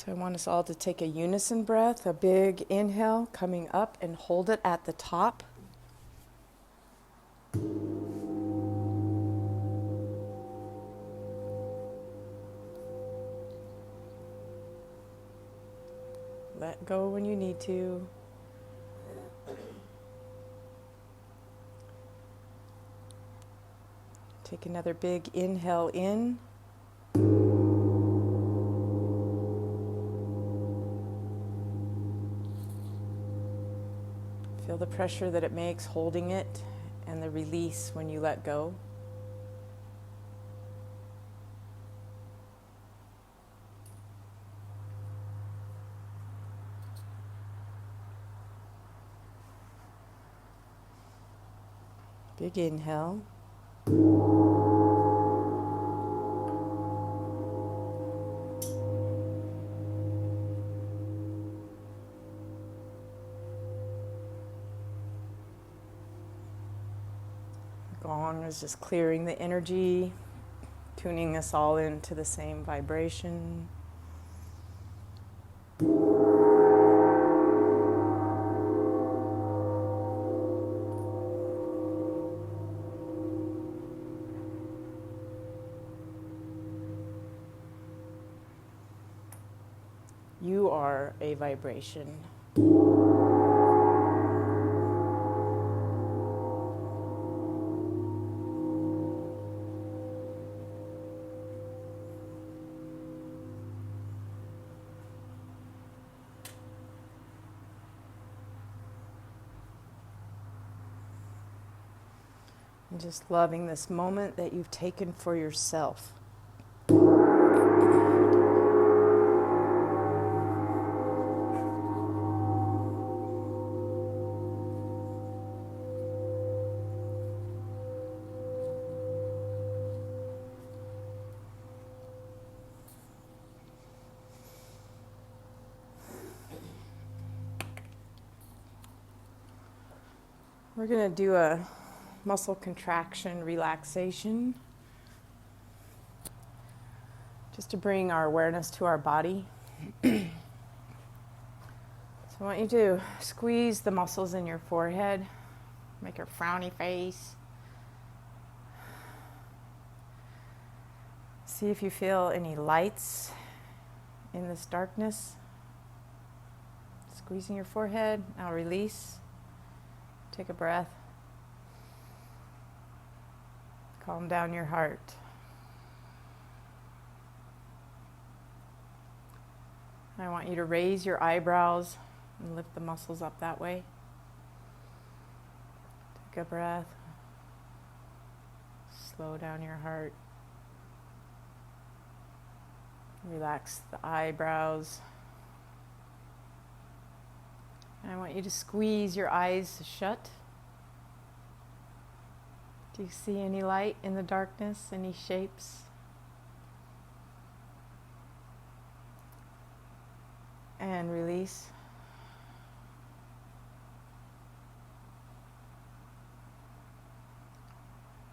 So I want us all to take a unison breath, a big inhale coming up, and hold it at the top. Let go when you need to. Take another big inhale in. Feel the pressure that it makes holding it and the release when you let go. Big inhale. Gong is just clearing the energy, tuning us all into the same vibration. You are a vibration. And just loving this moment that you've taken for yourself. We're going to do a muscle contraction relaxation, just to bring our awareness to our body. So I want you to squeeze the muscles in your forehead, make a frowny face. See if you feel any lights in this darkness. Squeezing your forehead, now release. Take a breath. Calm down your heart. I want you to raise your eyebrows and lift the muscles up that way. Take a breath. Slow down your heart. Relax the eyebrows. And I want you to squeeze your eyes shut. Do you see any light in the darkness, any shapes? And release.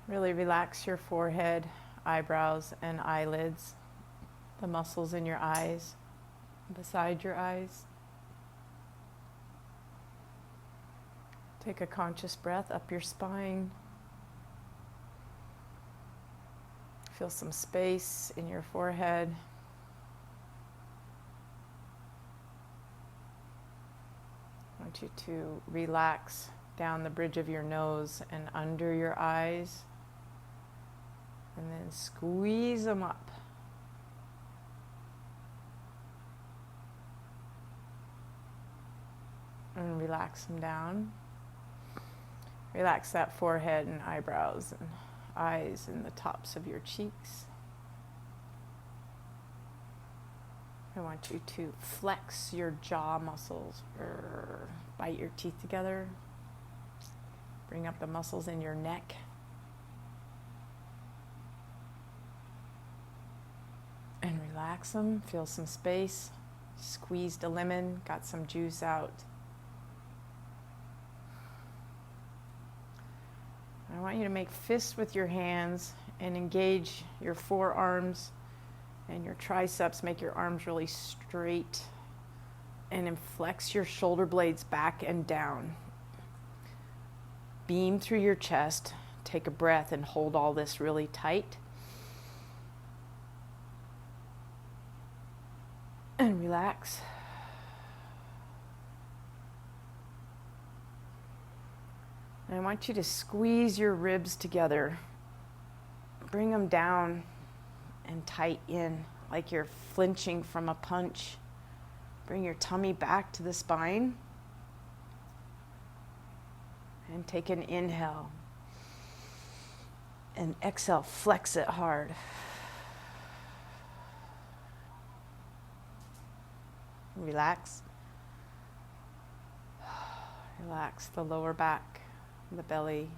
Really relax your forehead, eyebrows, and eyelids, the muscles in your eyes, beside your eyes. Take a conscious breath up your spine. Feel some space in your forehead. I want you to relax down the bridge of your nose and under your eyes. And then squeeze them up. And relax them down. Relax that forehead and eyebrows and eyes and the tops of your cheeks. I want you to flex your jaw muscles. Bite your teeth together. Bring up the muscles in your neck. And relax them. Feel some space. Squeezed a lemon. Got some juice out. I want you to make fists with your hands and engage your forearms And your triceps, make your arms really straight and then flex your shoulder blades back and down. Beam through your chest. Take a breath and hold all this really tight. And relax. And I want you to squeeze your ribs together. Bring them down and tight in, like you're flinching from a punch. Bring your tummy back to the spine. And take an inhale. And exhale, flex it hard. Relax. Relax the lower back, the belly,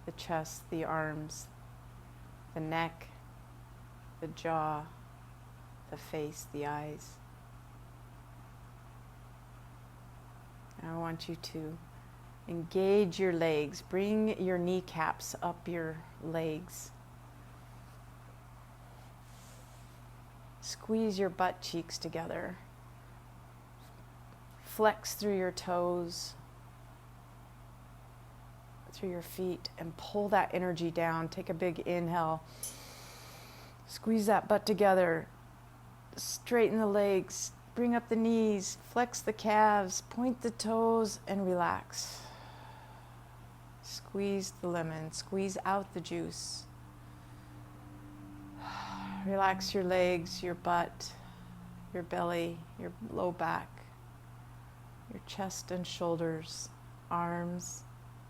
the chest, the arms, the neck, the jaw, the face, the eyes. I want you to engage your legs. Bring your kneecaps up your legs. Squeeze your butt cheeks together. Flex through your toes, through your feet, and pull that energy down. Take a big inhale. Squeeze that butt together. Straighten the legs. Bring up the knees. Flex the calves. Point the toes and relax. Squeeze the lemon. Squeeze out the juice. Relax your legs, your butt, your belly, your low back, your chest and shoulders, arms,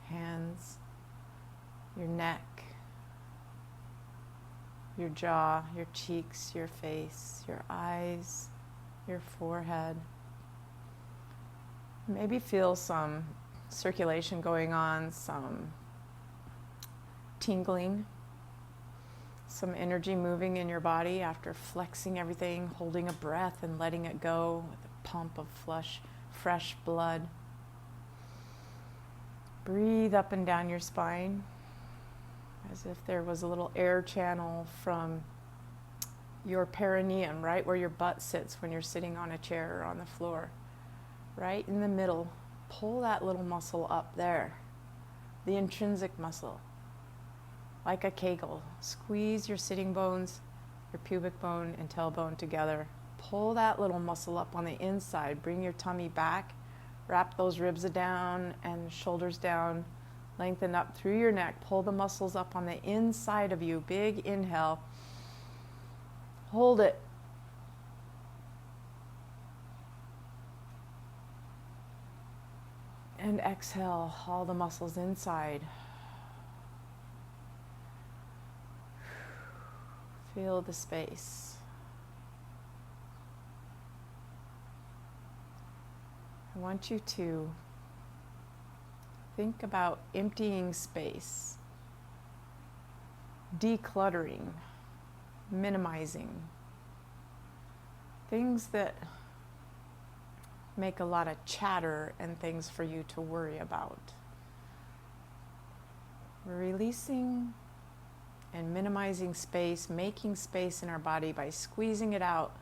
hands, your neck, your jaw, your cheeks, your face, your eyes, your forehead. Maybe feel some circulation going on, some tingling, some energy moving in your body after flexing everything, holding a breath and letting it go with a pump of fresh blood. Breathe up and down your spine as if there was a little air channel from your perineum, right where your butt sits when you're sitting on a chair or on the floor. Right in the middle, pull that little muscle up there, the intrinsic muscle, like a Kegel. Squeeze your sitting bones, your pubic bone and tailbone together. Pull that little muscle up on the inside. Bring your tummy back. Wrap those ribs down and shoulders down. Lengthen up through your neck. Pull the muscles up on the inside of you. Big inhale. Hold it. And exhale, all the muscles inside. Feel the space. I want you to think about emptying space, decluttering, minimizing things that make a lot of chatter and things for you to worry about. We're releasing and minimizing space, making space in our body by squeezing it out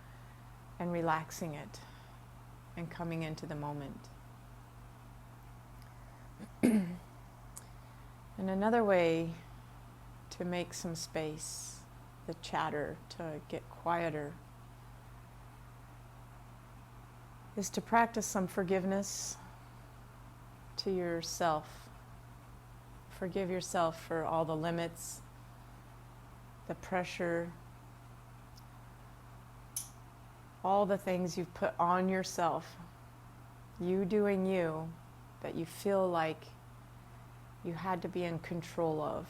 and relaxing it and coming into the moment. And another way to make some space, the chatter to get quieter, is to practice some forgiveness to yourself. Forgive yourself for all the limits, the pressure, all the things you've put on yourself, you doing you, that you feel like you had to be in control of.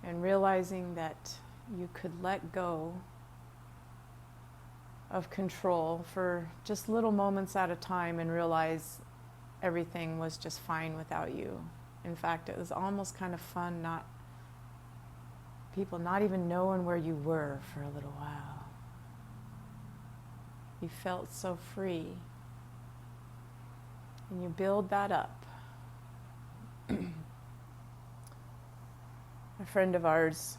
And realizing that you could let go of control for just little moments at a time and realize everything was just fine without you. In fact, it was almost kind of fun people not even knowing where you were for a little while. You felt so free. And you build that up. A friend of ours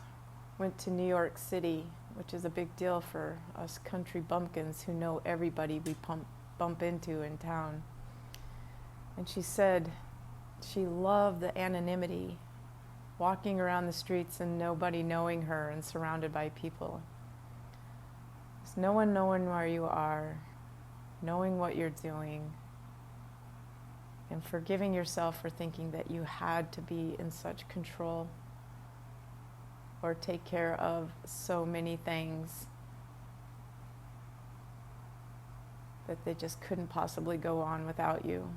went to New York City, which is a big deal for us country bumpkins who know everybody we bump into in town. And she said she loved the anonymity, walking around the streets and nobody knowing her and surrounded by people. Just no one knowing where you are, knowing what you're doing, and forgiving yourself for thinking that you had to be in such control or take care of so many things that they just couldn't possibly go on without you.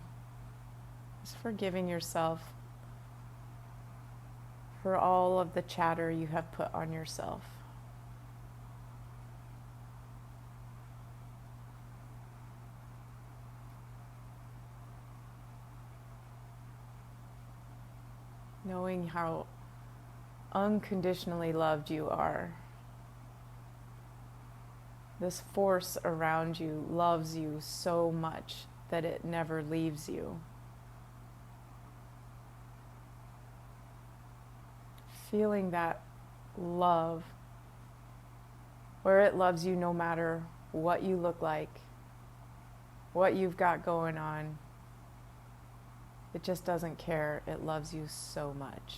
Just forgiving yourself for all of the chatter you have put on yourself. Knowing how unconditionally loved you are. This force around you loves you so much that it never leaves you. Feeling that love, where it loves you no matter what you look like, what you've got going on. It just doesn't care. It loves you so much.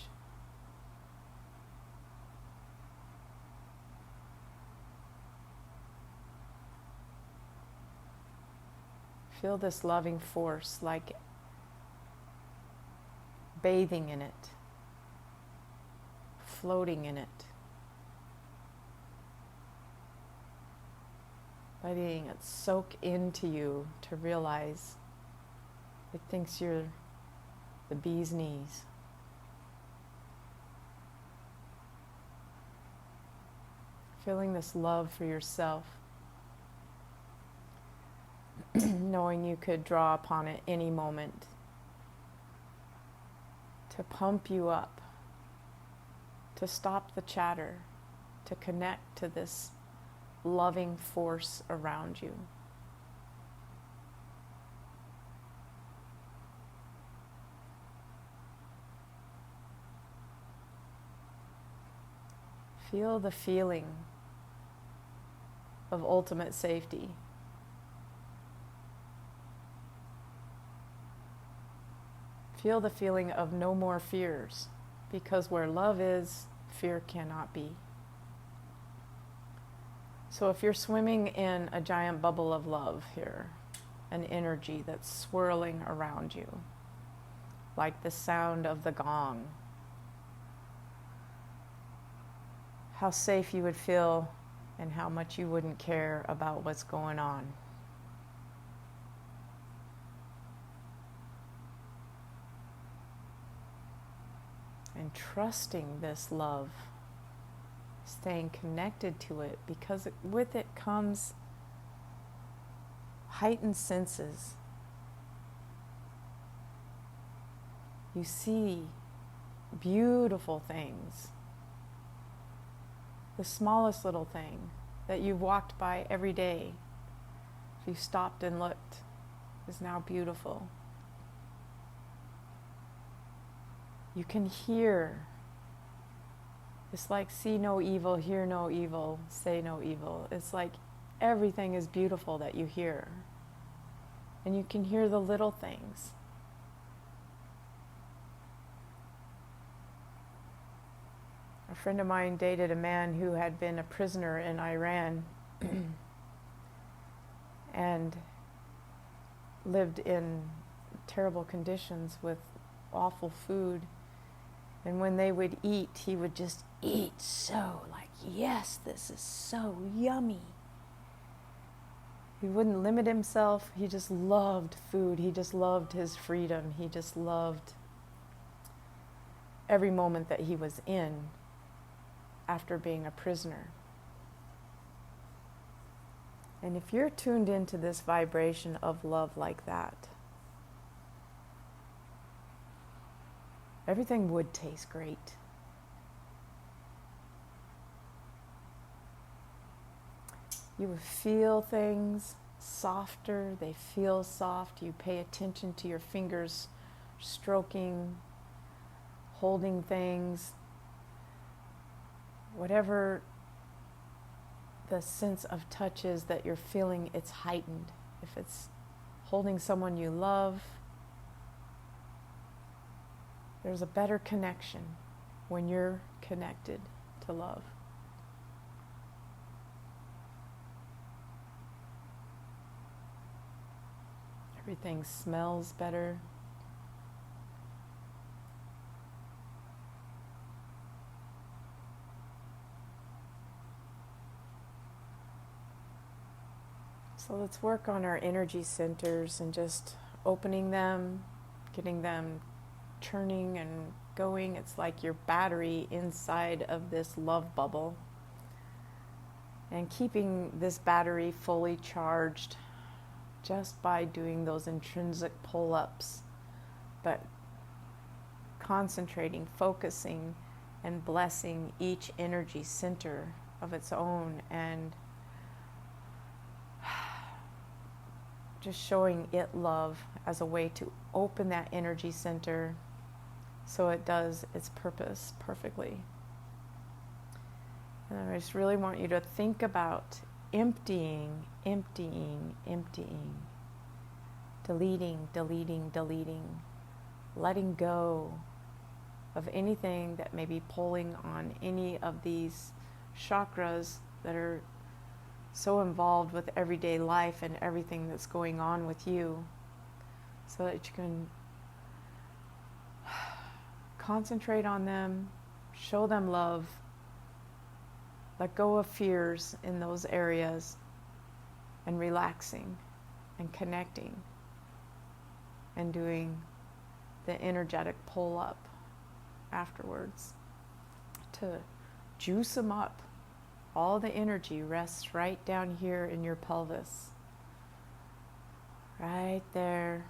Feel this loving force like bathing in it, floating in it, letting it soak into you to realize it thinks you're the bee's knees. Feeling this love for yourself, knowing you could draw upon it any moment to pump you up, to stop the chatter, to connect to this loving force around you. Feel the feeling of ultimate safety. Feel the feeling of no more fears, because where love is, fear cannot be. So if you're swimming in a giant bubble of love here, an energy that's swirling around you, like the sound of the gong, how safe you would feel and how much you wouldn't care about what's going on. And trusting this love, staying connected to it, because with it comes heightened senses. You see beautiful things. The smallest little thing that you've walked by every day, if you stopped and looked, is now beautiful. You can hear. It's like see no evil, hear no evil, say no evil. It's like everything is beautiful that you hear. And you can hear the little things. A friend of mine dated a man who had been a prisoner in Iran and lived in terrible conditions with awful food. And when they would eat, he would just eat so like, yes, this is so yummy. He wouldn't limit himself. He just loved food. He just loved his freedom. He just loved every moment that he was in after being a prisoner. And if you're tuned into this vibration of love like that, everything would taste great. You would feel things softer. They feel soft. You pay attention to your fingers stroking, holding things. whatever the sense of touch is that you're feeling, it's heightened. If it's holding someone you love, there's a better connection when you're connected to love. Everything smells better. So let's work on our energy centers and just opening them, getting them turning and going. It's like your battery inside of this love bubble. And keeping this battery fully charged just by doing those intrinsic pull-ups, but concentrating, focusing, and blessing each energy center of its own, and just showing it love as a way to open that energy center so it does its purpose perfectly. And I just really want you to think about emptying, emptying, emptying, deleting, deleting, deleting, letting go of anything that may be pulling on any of these chakras that are so involved with everyday life and everything that's going on with you, so that you can concentrate on them, show them love, let go of fears in those areas, and relaxing and connecting and doing the energetic pull up afterwards to juice them up. All the energy rests right down here in your pelvis. Right there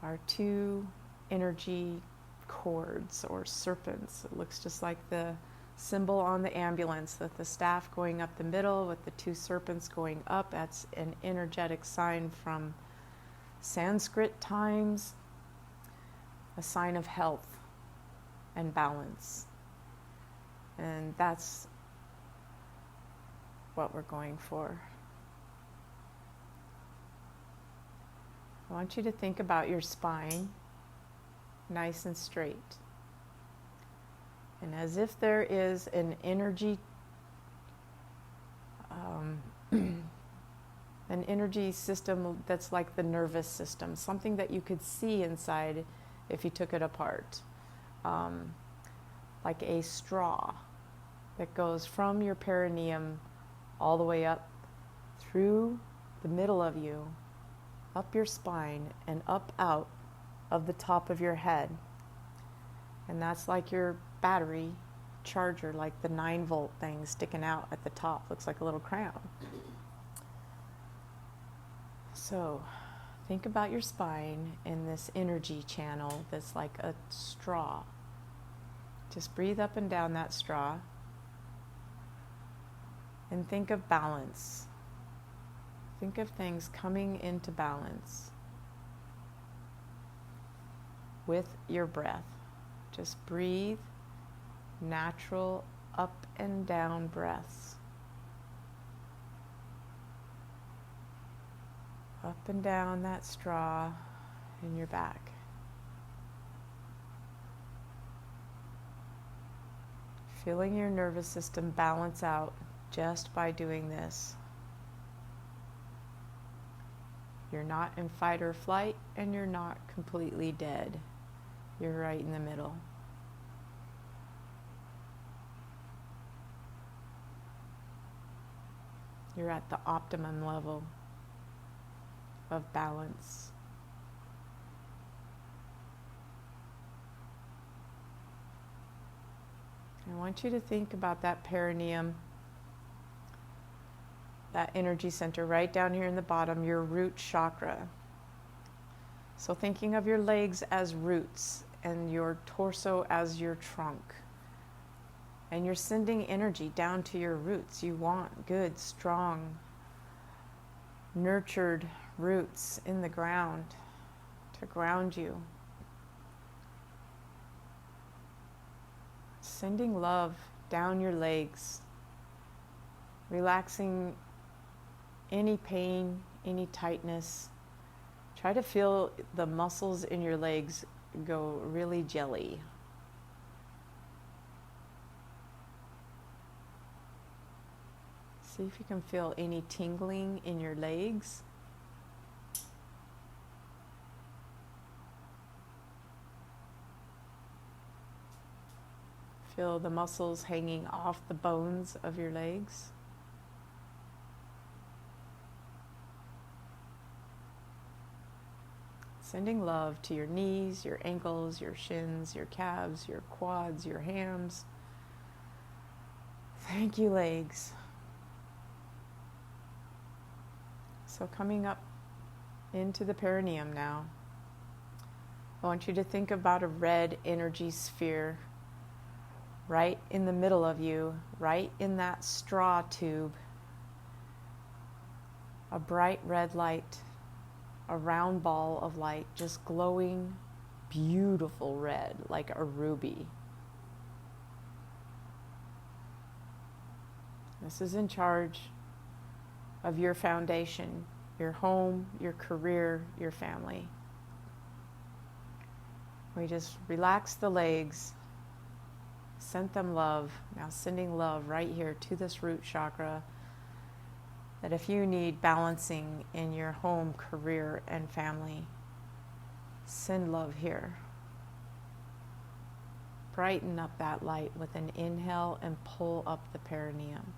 are two energy cords or serpents. It looks just like the symbol on the ambulance, with the staff going up the middle with the two serpents going up. That's an energetic sign from Sanskrit times, a sign of health and balance. And that's what we're going for. I want you to think about your spine, nice and straight. And as if there is an energy, an energy system that's like the nervous system, something that you could see inside if you took it apart. Like a straw that goes from your perineum all the way up through the middle of you, up your spine, and up out of the top of your head. And that's like your battery charger, like the 9-volt thing sticking out at the top. Looks like a little crown. So think about your spine in this energy channel that's like a straw. Just breathe up and down that straw and think of balance. Think of things coming into balance with your breath. Just breathe natural up and down breaths. Up and down that straw in your back. Feeling your nervous system balance out just by doing this. You're not in fight or flight, and you're not completely dead. You're right in the middle. You're at the optimum level of balance. I want you to think about that perineum, that energy center right down here in the bottom, your root chakra. So thinking of your legs as roots and your torso as your trunk. And you're sending energy down to your roots. You want good, strong, nurtured roots in the ground to ground you. Sending love down your legs, relaxing any pain, any tightness. Try to feel the muscles in your legs go really jelly. See if you can feel any tingling in your legs. Feel the muscles hanging off the bones of your legs. Sending love to your knees, your ankles, your shins, your calves, your quads, your hams. Thank you, legs. So coming up into the perineum now, I want you to think about a red energy sphere right in the middle of you, right in that straw tube. A bright red light, a round ball of light, just glowing, beautiful red, like a ruby. This is in charge of your foundation, your home, your career, your family. We just relax the legs, sent them love. Now sending love right here to this root chakra, that if you need balancing in your home, career, and family, send love here. Brighten up that light with an inhale and pull up the perineum.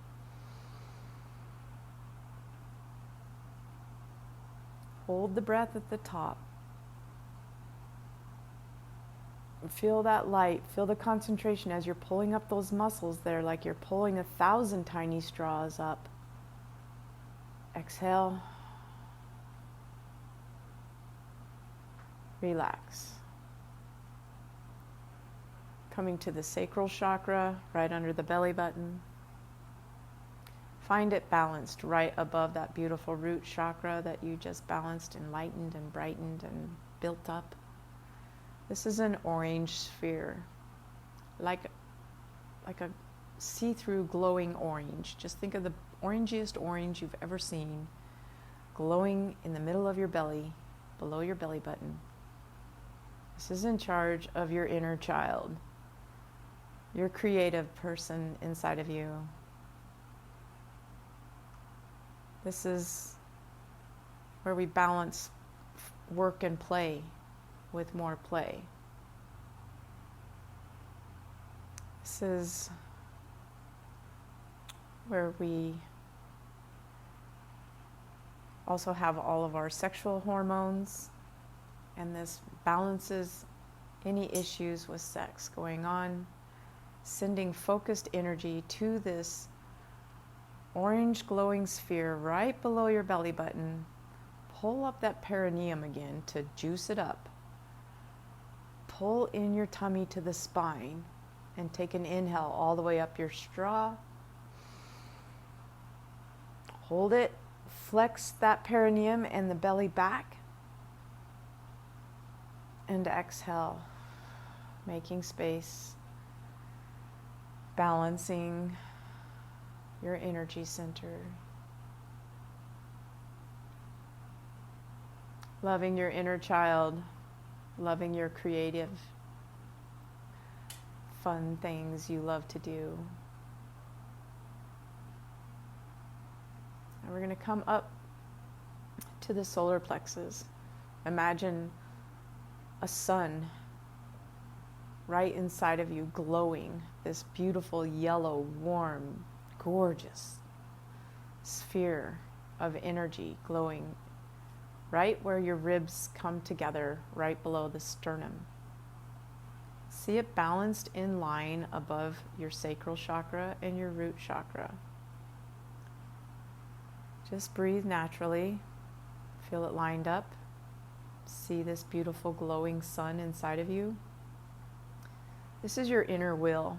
Hold the breath at the top. Feel that light, feel the concentration as you're pulling up those muscles there, like you're pulling 1,000 tiny straws up. Exhale. Relax. Coming to the sacral chakra, right under the belly button. Find it balanced right above that beautiful root chakra that you just balanced and lightened and brightened and built up. This is an orange sphere, like a see-through glowing orange. Just think of the orangiest orange you've ever seen, glowing in the middle of your belly, below your belly button. This is in charge of your inner child, your creative person inside of you. This is where we balance work and play with more play. This is where we also have all of our sexual hormones, and this balances any issues with sex going on, sending focused energy to this orange glowing sphere right below your belly button. Pull up that perineum again to juice it up. Pull in your tummy to the spine and take an inhale all the way up your straw. Hold it, flex that perineum and the belly back, and exhale, making space, balancing your energy center. Loving your inner child, loving your creative, fun things you love to do. And we're going to come up to the solar plexus. Imagine a sun right inside of you, glowing, this beautiful yellow, warm, gorgeous sphere of energy glowing right where your ribs come together, right below the sternum. See it balanced in line above your sacral chakra and your root chakra. Just breathe naturally. Feel it lined up. See this beautiful glowing sun inside of you. This is your inner will.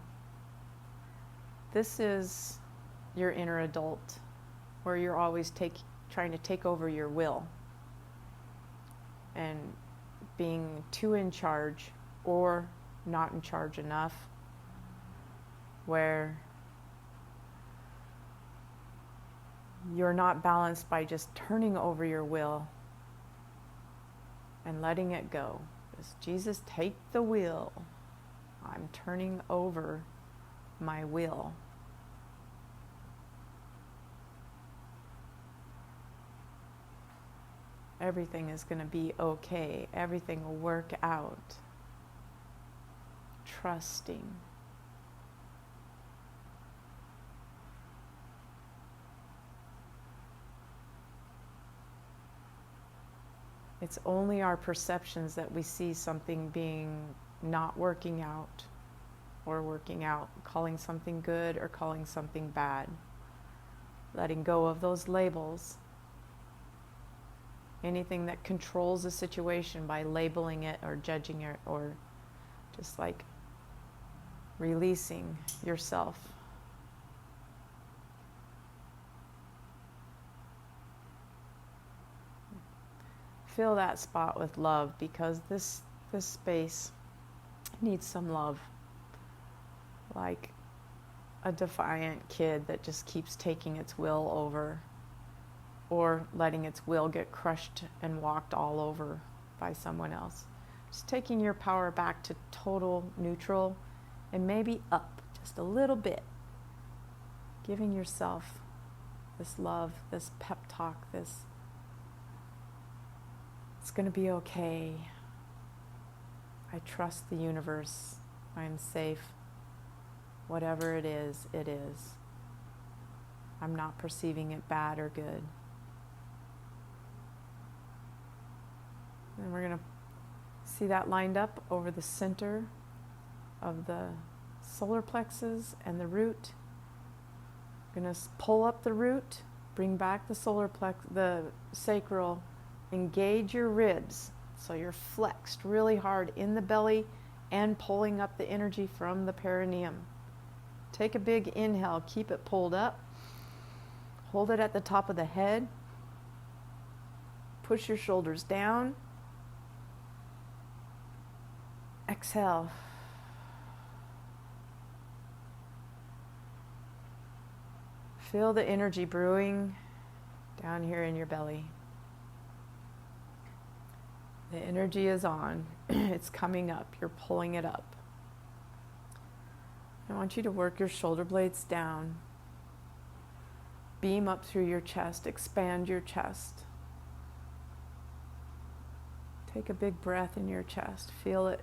This is your inner adult, where you're always trying to take over your will and being too in charge or not in charge enough, where you're not balanced by just turning over your will and letting it go. Just, Jesus, take the wheel. I'm turning over my will. Everything is going to be okay. Everything will work out. Trusting. It's only our perceptions that we see something being not working out or working out, calling something good or calling something bad. Letting go of those labels. Anything that controls a situation by labeling it or judging it, or just like releasing yourself. Fill that spot with love, because this space needs some love. Like a defiant kid that just keeps taking its will over, or letting its will get crushed and walked all over by someone else. Just taking your power back to total neutral, and maybe up just a little bit. Giving yourself this love, this pep talk, this it's going to be okay. I trust the universe. I am safe. Whatever it is, it is. I'm not perceiving it bad or good. And we're going to see that lined up over the center of the solar plexus and the root. We're going to pull up the root, bring back the solar plex, the sacral. Engage your ribs so you're flexed really hard in the belly and pulling up the energy from the perineum. Take a big inhale, keep it pulled up. Hold it at the top of the head. Push your shoulders down. Exhale. Feel the energy brewing down here in your belly. The energy is on. It's coming up. You're pulling it up. I want you to work your shoulder blades down. Beam up through your chest. Expand your chest. Take a big breath in your chest. Feel it.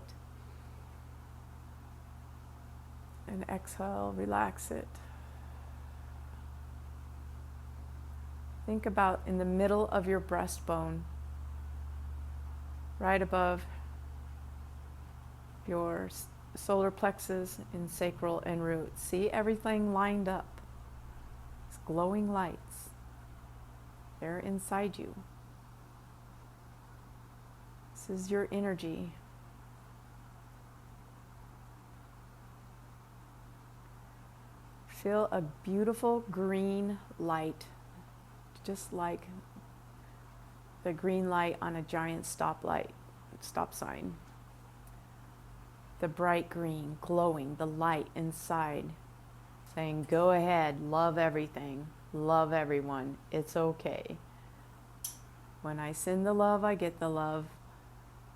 And exhale. Relax it. Think about in the middle of your breastbone, right above your solar plexus and sacral and root. See everything lined up. It's glowing lights. They're inside you. This is your energy. Feel a beautiful green light, just like the green light on a giant stop sign. The bright green, glowing, the light inside, saying, go ahead, love everything, love everyone, it's okay. When I send the love, I get the love.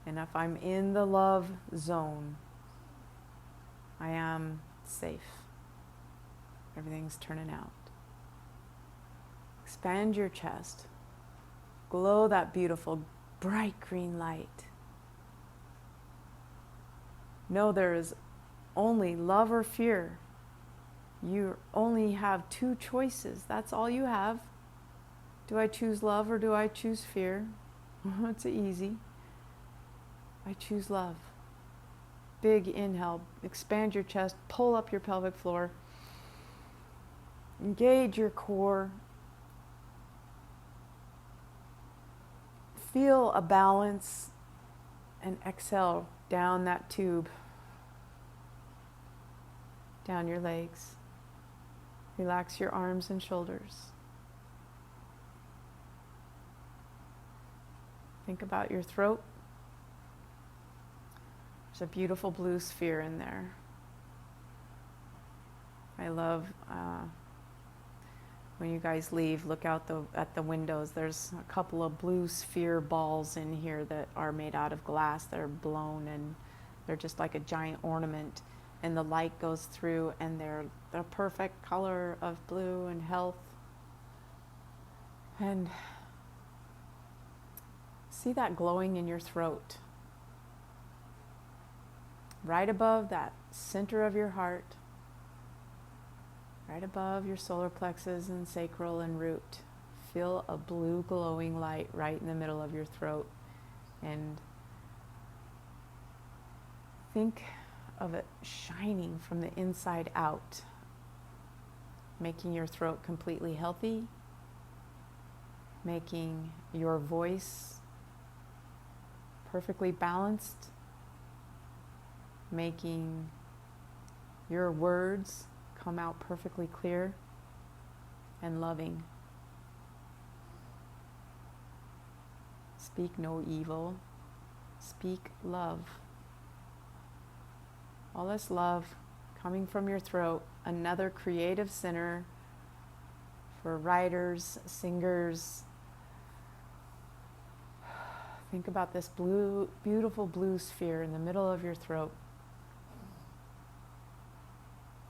And if I'm in the love zone, I am safe. Everything's turning out. Expand your chest. Glow that beautiful, bright green light. Know there is only love or fear. You only have two choices. That's all you have. Do I choose love or do I choose fear? It's easy. I choose love. Big inhale. Expand your chest. Pull up your pelvic floor. Engage your core. Feel a balance and exhale down that tube, down your legs. Relax your arms and shoulders. Think about your throat. There's a beautiful blue sphere in there. I love when you guys leave, look out at the windows. There's a couple of blue sphere balls in here that are made out of glass that are blown, and they're just like a giant ornament. And the light goes through, and they're the perfect color of blue and health. And see that glowing in your throat, right above that center of your heart, right above your solar plexus and sacral and root. Feel a blue glowing light right in the middle of your throat, and think of it shining from the inside out, making your throat completely healthy, making your voice perfectly balanced, making your words come out perfectly clear and loving. Speak no evil, speak love. All this love coming from your throat, another creative center for writers, singers. Think about this blue, beautiful blue sphere in the middle of your throat.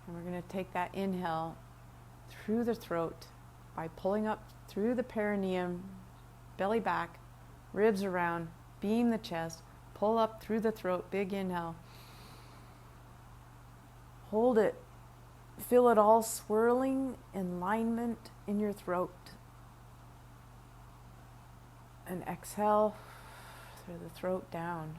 And we're going to take that inhale through the throat by pulling up through the perineum, belly back, ribs around, beam the chest, pull up through the throat, big inhale. Hold it. Feel it all swirling in alignment in your throat. And exhale through the throat down.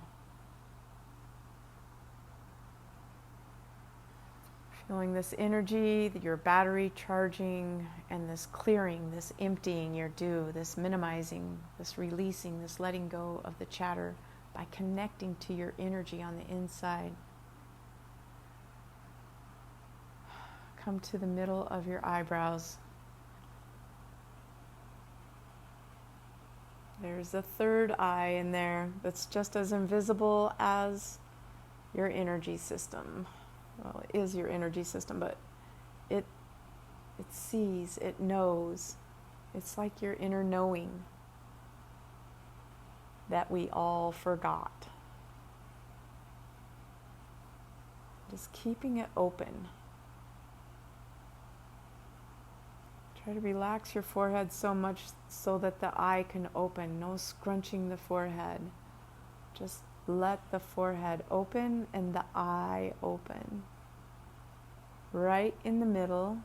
Feeling this energy, your battery charging, and this clearing, this emptying your do, this minimizing, this releasing, this letting go of the chatter by connecting to your energy on the inside. Come to the middle of your eyebrows. There's a third eye in there that's just as invisible as your energy system. Well, it is your energy system, but it sees, it knows. It's like your inner knowing that we all forgot. Just keeping it open. Try to relax your forehead so much so that the eye can open. No scrunching the forehead. Just let the forehead open and the eye open. Right in the middle,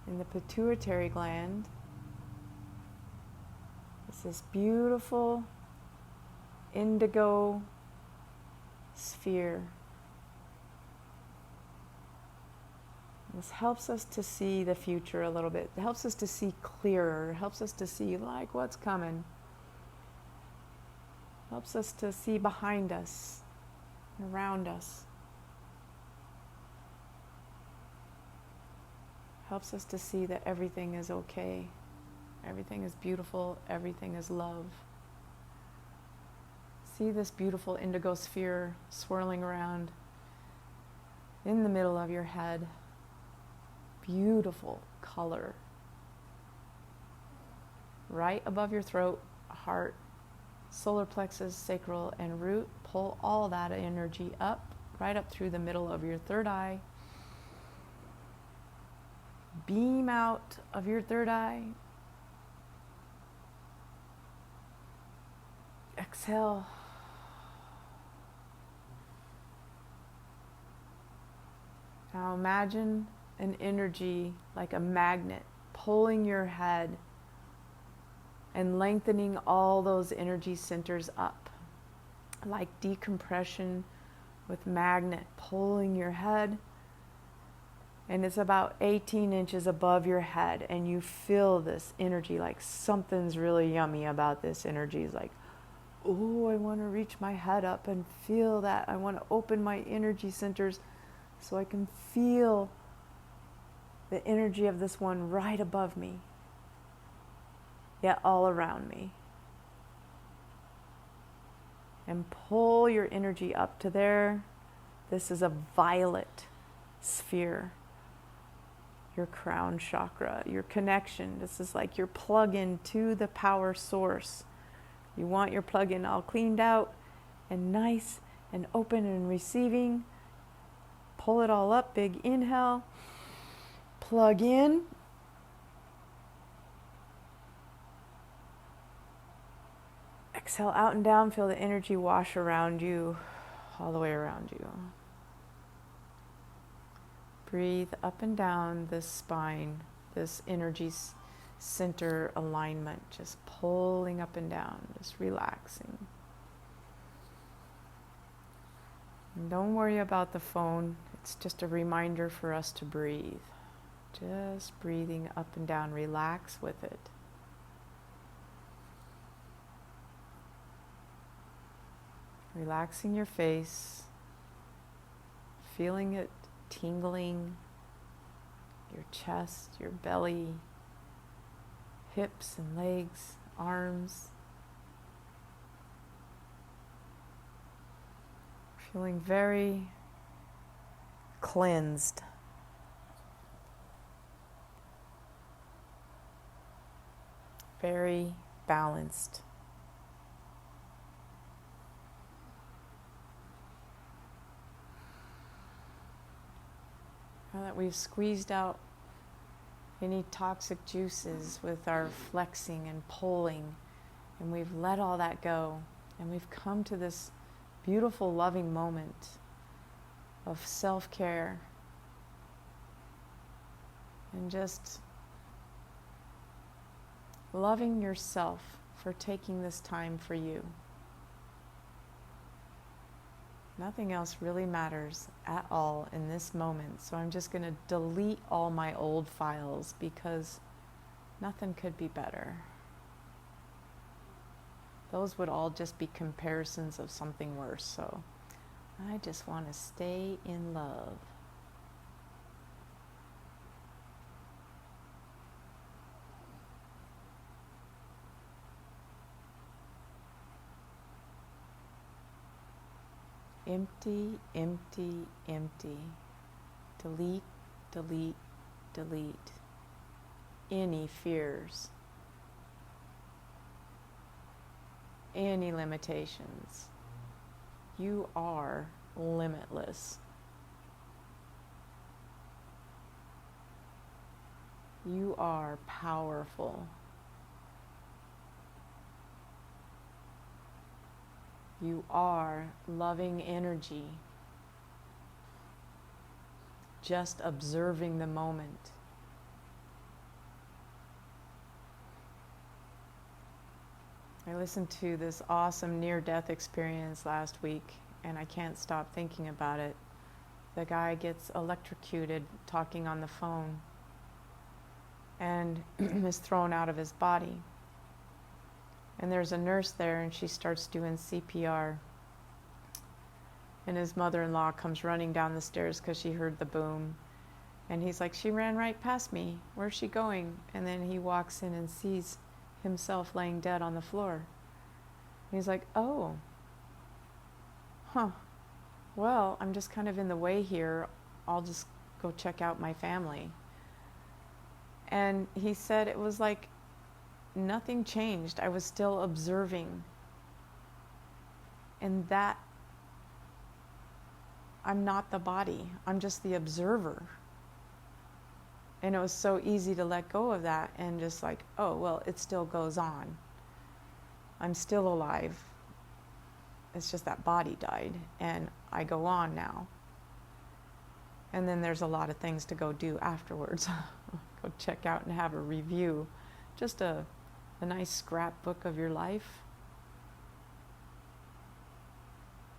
in the pituitary gland, is this beautiful indigo sphere. This helps us to see the future a little bit. It helps us to see clearer. It helps us to see like what's coming. Helps us to see behind us, around us. Helps us to see that everything is okay. Everything is beautiful. Everything is love. See this beautiful indigo sphere swirling around in the middle of your head. Beautiful color. Right above your throat, heart, solar plexus, sacral, and root. Pull all that energy up, right up through the middle of your third eye. Beam out of your third eye. Exhale. Now imagine an energy like a magnet pulling your head and lengthening all those energy centers up, like decompression with magnet pulling your head. And it's about 18 inches above your head, and you feel this energy like something's really yummy about this energy. It's like, oh, I want to reach my head up and feel that. I want to open my energy centers so I can feel the energy of this one right above me, yet all around me. And pull your energy up to there. This is a violet sphere, your crown chakra, your connection. This is like your plug-in to the power source. You want your plug-in all cleaned out and nice and open and receiving. Pull it all up, big inhale, plug in. Exhale out and down, feel the energy wash around you, all the way around you. Breathe up and down this spine, this energy center alignment, just pulling up and down, just relaxing. And don't worry about the phone. It's just a reminder for us to breathe. Just breathing up and down, relax with it. Relaxing your face, feeling it tingling, your chest, your belly, hips and legs, arms. Feeling very cleansed. Very balanced. Now that we've squeezed out any toxic juices with our flexing and pulling, and we've let all that go, and we've come to this beautiful, loving moment of self-care and just loving yourself for taking this time for you. Nothing else really matters at all in this moment. So I'm just going to delete all my old files because nothing could be better. Those would all just be comparisons of something worse. So I just want to stay in love. Empty, empty, empty. Delete, delete, delete. Any fears. Any limitations. You are limitless. You are powerful. You are loving energy, just observing the moment. I listened to this awesome near-death experience last week, and I can't stop thinking about it. The guy gets electrocuted talking on the phone and is thrown out of his body. And there's a nurse there, and she starts doing CPR. And his mother-in-law comes running down the stairs because she heard the boom. And he's like, she ran right past me. Where's she going? And then he walks in and sees himself laying dead on the floor. And he's like, oh, well, I'm just kind of in the way here. I'll just go check out my family. And he said it was like, nothing changed. I was still observing. And that, I'm not the body. I'm just the observer. And it was so easy to let go of that and just like, oh, well, it still goes on. I'm still alive. It's just that body died and I go on now. And then there's a lot of things to go do afterwards. Go check out and have a review. Just a nice scrapbook of your life.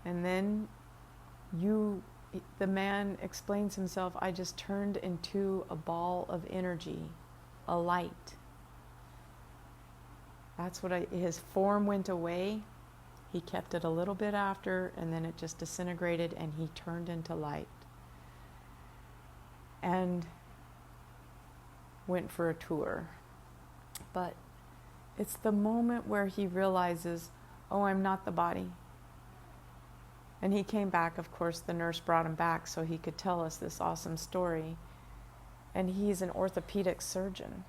And then the man explains himself, I just turned into a ball of energy, a light. That's what his form went away. He kept it a little bit after, and then it just disintegrated and he turned into light. And went for a tour. But it's the moment where he realizes, oh, I'm not the body. And he came back, of course, the nurse brought him back so he could tell us this awesome story. And he's an orthopedic surgeon.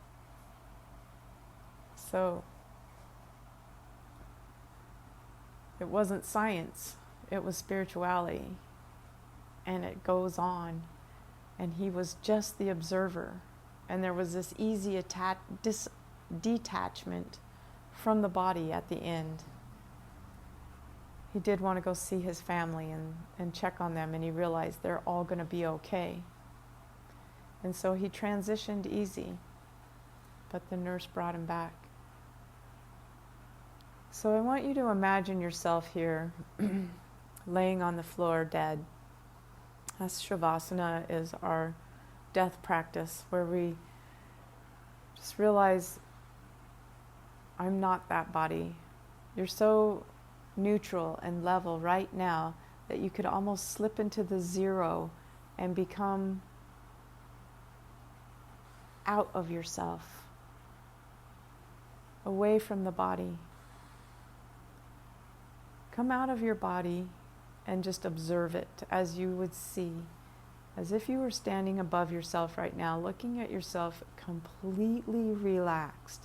So it wasn't science, it was spirituality. And it goes on. And he was just the observer. And there was this easy detachment from the body at the end. He did want to go see his family and check on them, and he realized they're all going to be okay. And so he transitioned easy, but the nurse brought him back. So I want you to imagine yourself here, laying on the floor dead. That's Shavasana, is our death practice, where we just realize, I'm not that body. You're so neutral and level right now that you could almost slip into the zero and become out of yourself, away from the body. Come out of your body and just observe it as you would see, as if you were standing above yourself right now, looking at yourself completely relaxed,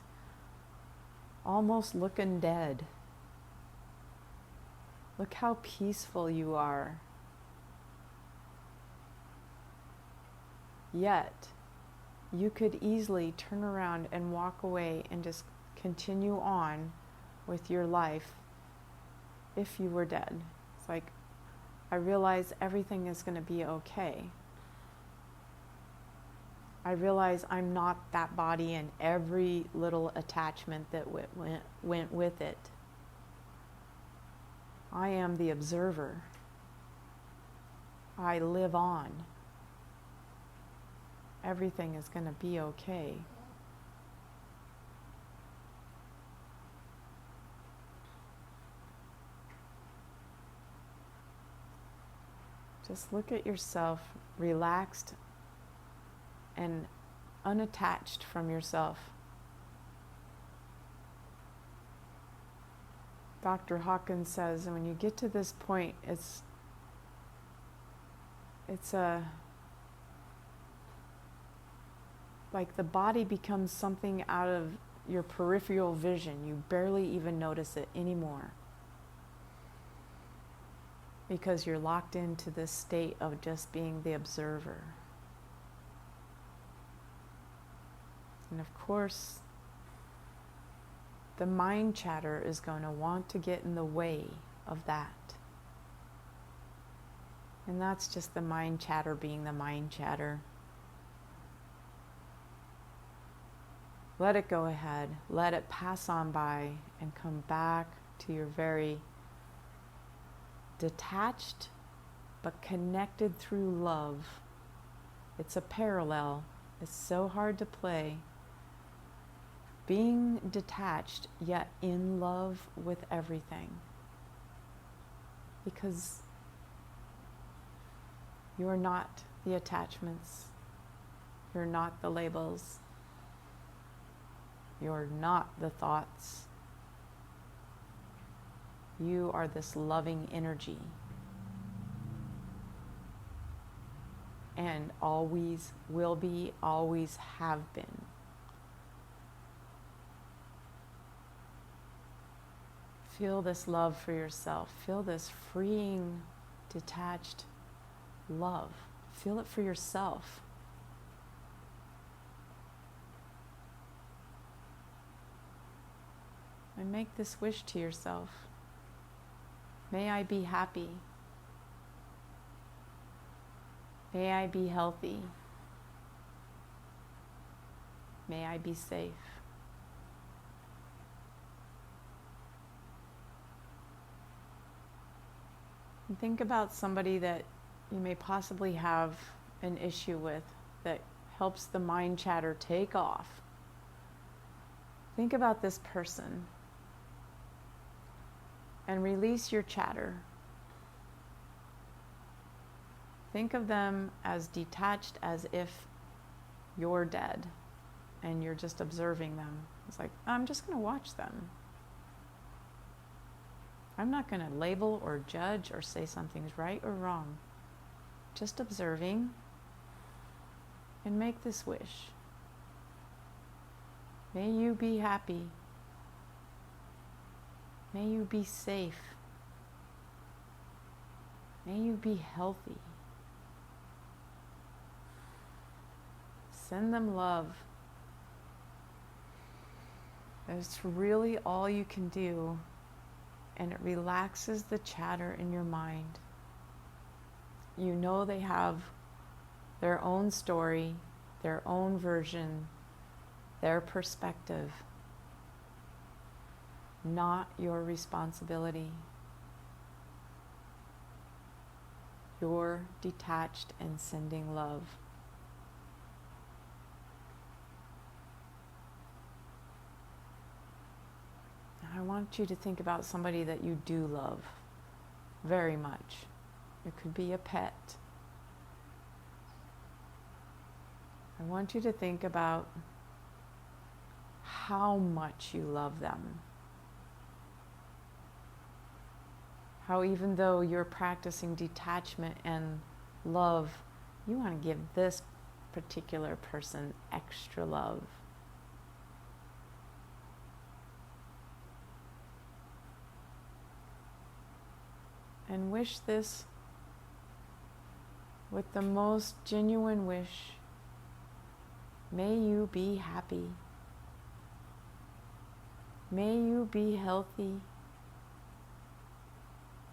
almost looking dead. Look how peaceful you are. Yet, you could easily turn around and walk away and just continue on with your life if you were dead. It's like, I realize everything is going to be okay. I realize I'm not that body and every little attachment that went with it. I am the observer. I live on. Everything is going to be okay. Just look at yourself relaxed and unattached from yourself. Dr. Hawkins says, and when you get to this point, it's like the body becomes something out of your peripheral vision. You barely even notice it anymore, because you're locked into this state of just being the observer. And of course, the mind chatter is going to want to get in the way of that. And that's just the mind chatter being the mind chatter. Let it go ahead. Let it pass on by and come back to your very detached but connected through love. It's a parallel. It's so hard to play. Being detached yet in love with everything. Because you're not the attachments. You're not the labels. You're not the thoughts. You are this loving energy. And always will be, always have been. Feel this love for yourself. Feel this freeing, detached love. Feel it for yourself. And make this wish to yourself. May I be happy. May I be healthy. May I be safe. And think about somebody that you may possibly have an issue with that helps the mind chatter take off. Think about this person and release your chatter. Think of them as detached, as if you're dead and you're just observing them. It's like, I'm just going to watch them. I'm not going to label or judge or say something's right or wrong. Just observing, and make this wish. May you be happy. May you be safe. May you be healthy. Send them love. That's really all you can do, and it relaxes the chatter in your mind. You know they have their own story, their own version, their perspective, not your responsibility. You're detached and sending love. I want you to think about somebody that you do love very much. It could be a pet. I want you to think about how much you love them. How even though you're practicing detachment and love, you want to give this particular person extra love. And wish this with the most genuine wish. May you be happy. May you be healthy.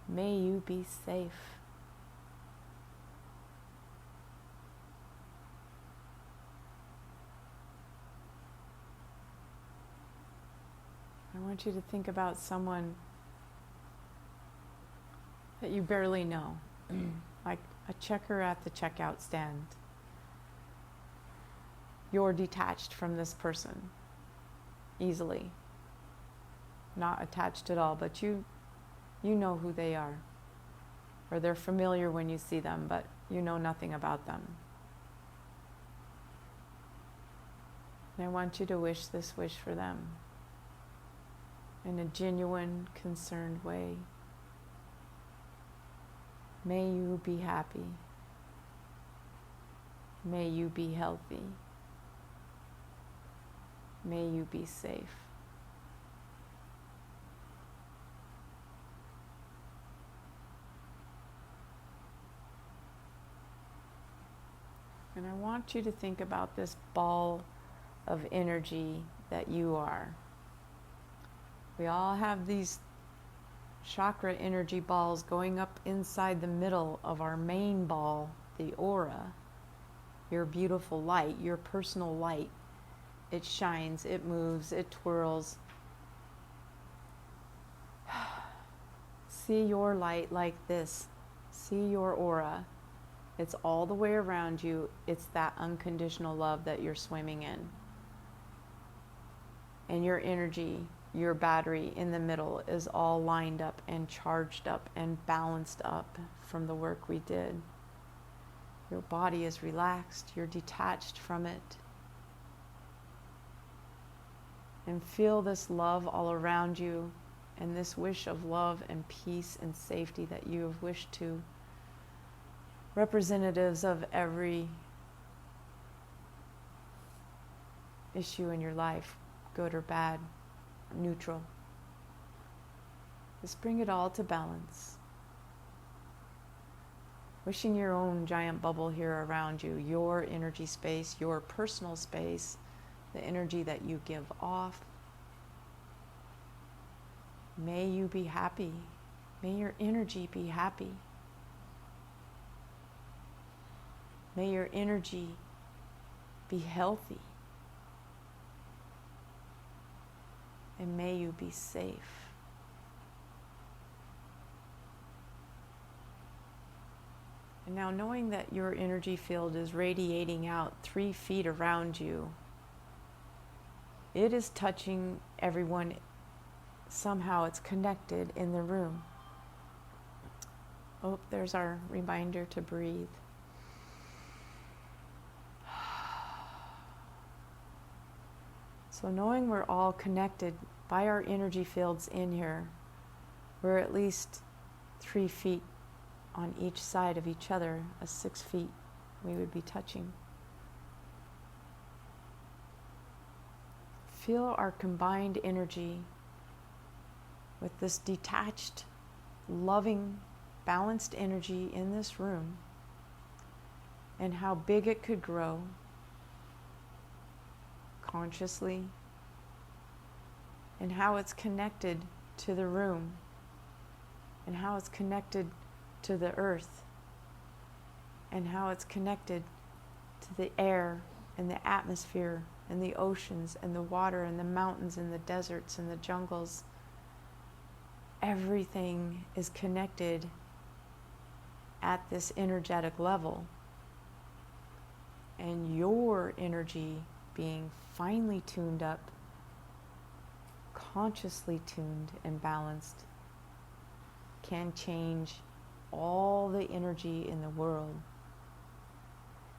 May you be safe. I want you to think about someone that you barely know, like a checker at the checkout stand. You're detached from this person easily, not attached at all, but you know who they are, or they're familiar when you see them, but you know nothing about them. And I want you to wish this wish for them in a genuine, concerned way. May you be happy. May you be healthy. May you be safe. And I want you to think about this ball of energy that you are. We all have these chakra energy balls going up inside the middle of our main ball, the aura, your beautiful light, your personal light. It shines, it moves, it twirls. See your light like this. See your aura. It's all the way around you. It's that unconditional love that you're swimming in. And your energy, your battery in the middle is all lined up and charged up and balanced up from the work we did. Your body is relaxed. You're detached from it. And feel this love all around you, and this wish of love and peace and safety that you have wished to representatives of every issue in your life, good or bad, neutral. Just bring it all to balance. Wishing your own giant bubble here around you, your energy space, your personal space, the energy that you give off. May you be happy. May your energy be happy. May your energy be healthy. And may you be safe. And now, knowing that your energy field is radiating out 3 feet around you, it is touching everyone. Somehow it's connected in the room. Oh, there's our reminder to breathe. So knowing we're all connected by our energy fields in here, We're at least 3 feet on each side of each other, 6 feet we would be touching. Feel our combined energy with this detached, loving, balanced energy in this room, and how big it could grow consciously, and how it's connected to the room, and how it's connected to the earth, and how it's connected to the air and the atmosphere and the oceans and the water and the mountains and the deserts and the jungles. Everything is connected at this energetic level. And your energy being finely tuned up, consciously tuned and balanced, can change all the energy in the world.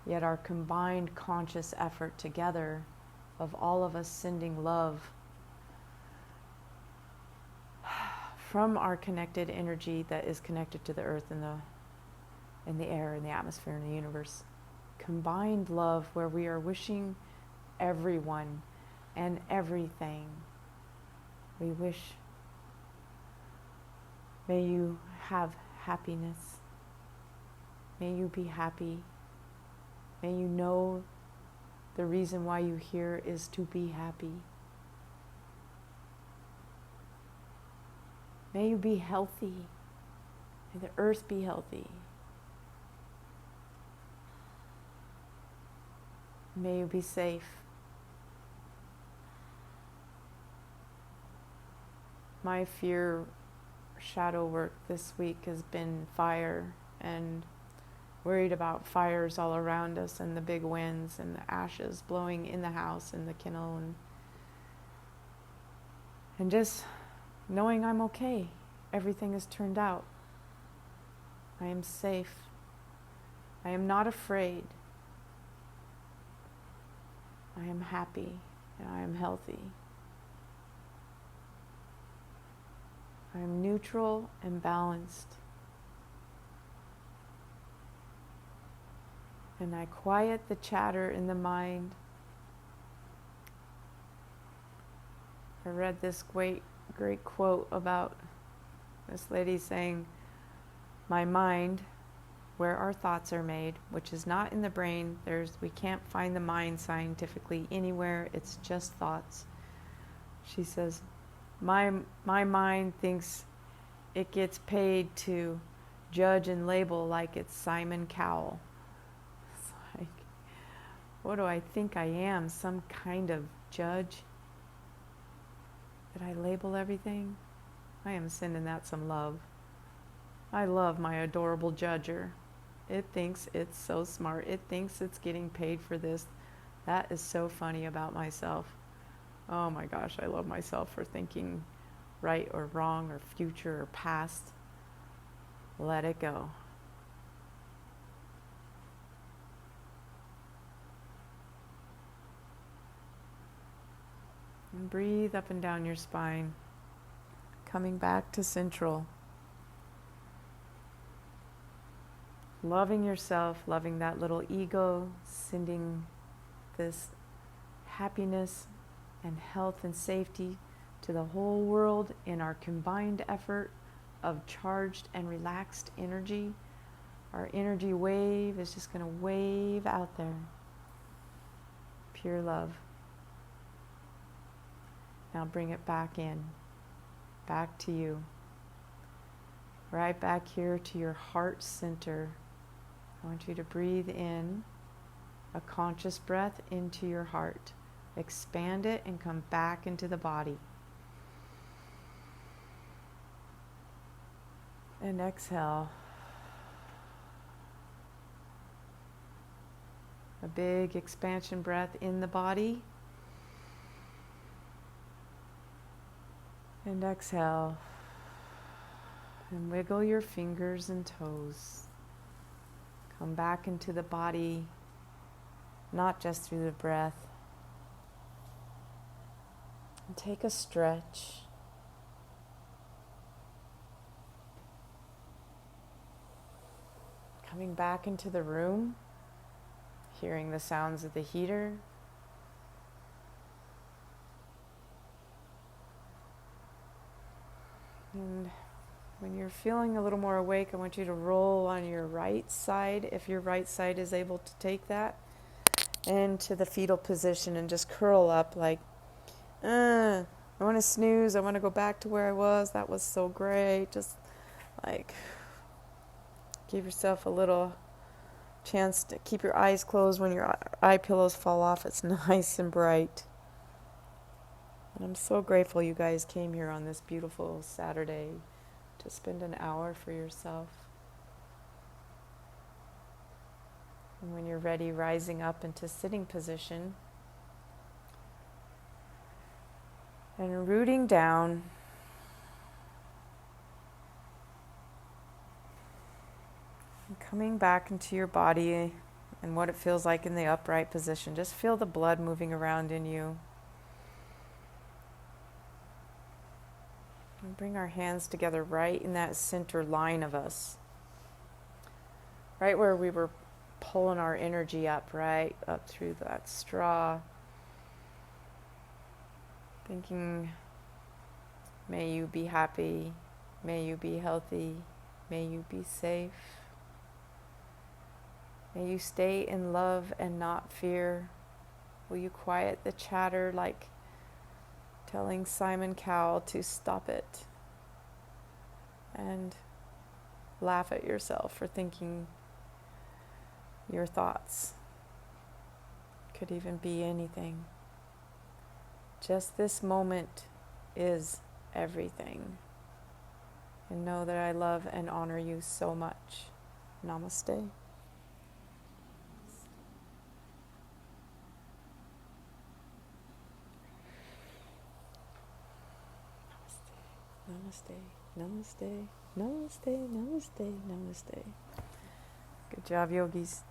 Yet our combined conscious effort together of all of us sending love from our connected energy that is connected to the earth and the air and the atmosphere and the universe. Combined love where we are wishing everyone and everything. We wish, may you have happiness. May you be happy. May you know the reason why you're here is to be happy. May you be healthy. May the earth be healthy. May you be safe. My fear shadow work this week has been fire, and worried about fires all around us and the big winds and the ashes blowing in the house and the kennel, and just knowing I'm okay. Everything has turned out. I am safe. I am not afraid. I am happy and I am healthy. I am neutral and balanced. And I quiet the chatter in the mind. I read this great quote about this lady saying, my mind, where our thoughts are made, which is not in the brain, we can't find the mind scientifically anywhere, it's just thoughts. She says, my mind thinks it gets paid to judge and label like it's Simon Cowell. It's like, what do I think I am? Some kind of judge? Did I label everything? I am sending that some love. I love my adorable judger. It thinks it's so smart. It thinks it's getting paid for this. That is so funny about myself. Oh my gosh, I love myself for thinking right or wrong or future or past. Let it go. And breathe up and down your spine, coming back to central. Loving yourself, loving that little ego, sending this happiness and health and safety to the whole world in our combined effort of charged and relaxed energy. Our energy wave is just going to wave out there. Pure love. Now bring it back in, back to you. Right back here to your heart center. I want you to breathe in a conscious breath into your heart. Expand it and come back into the body. And exhale. A big expansion breath in the body. And exhale. And wiggle your fingers and toes. Come back into the body, not just through the breath. And take a stretch. Coming back into the room, hearing the sounds of the heater. And when you're feeling a little more awake, I want you to roll on your right side, if your right side is able to take that, into the fetal position and just curl up like, I want to snooze, I want to go back to where I was, that was so great. Just like give yourself a little chance to keep your eyes closed when your eye pillows fall off. It's nice and bright. And I'm so grateful you guys came here on this beautiful Saturday to spend an hour for yourself. And when you're ready, rising up into sitting position and rooting down. And coming back into your body and what it feels like in the upright position. Just feel the blood moving around in you. And bring our hands together right in that center line of us. Right where we were pulling our energy up, right up through that straw. Thinking, may you be happy, may you be healthy, may you be safe. May you stay in love and not fear. Will you quiet the chatter like telling Simon Cowell to stop it? And laugh at yourself for thinking your thoughts. Could even be anything. Just this moment is everything. And know that I love and honor you so much. Namaste. Namaste, namaste, namaste, namaste, namaste. Good job, yogis.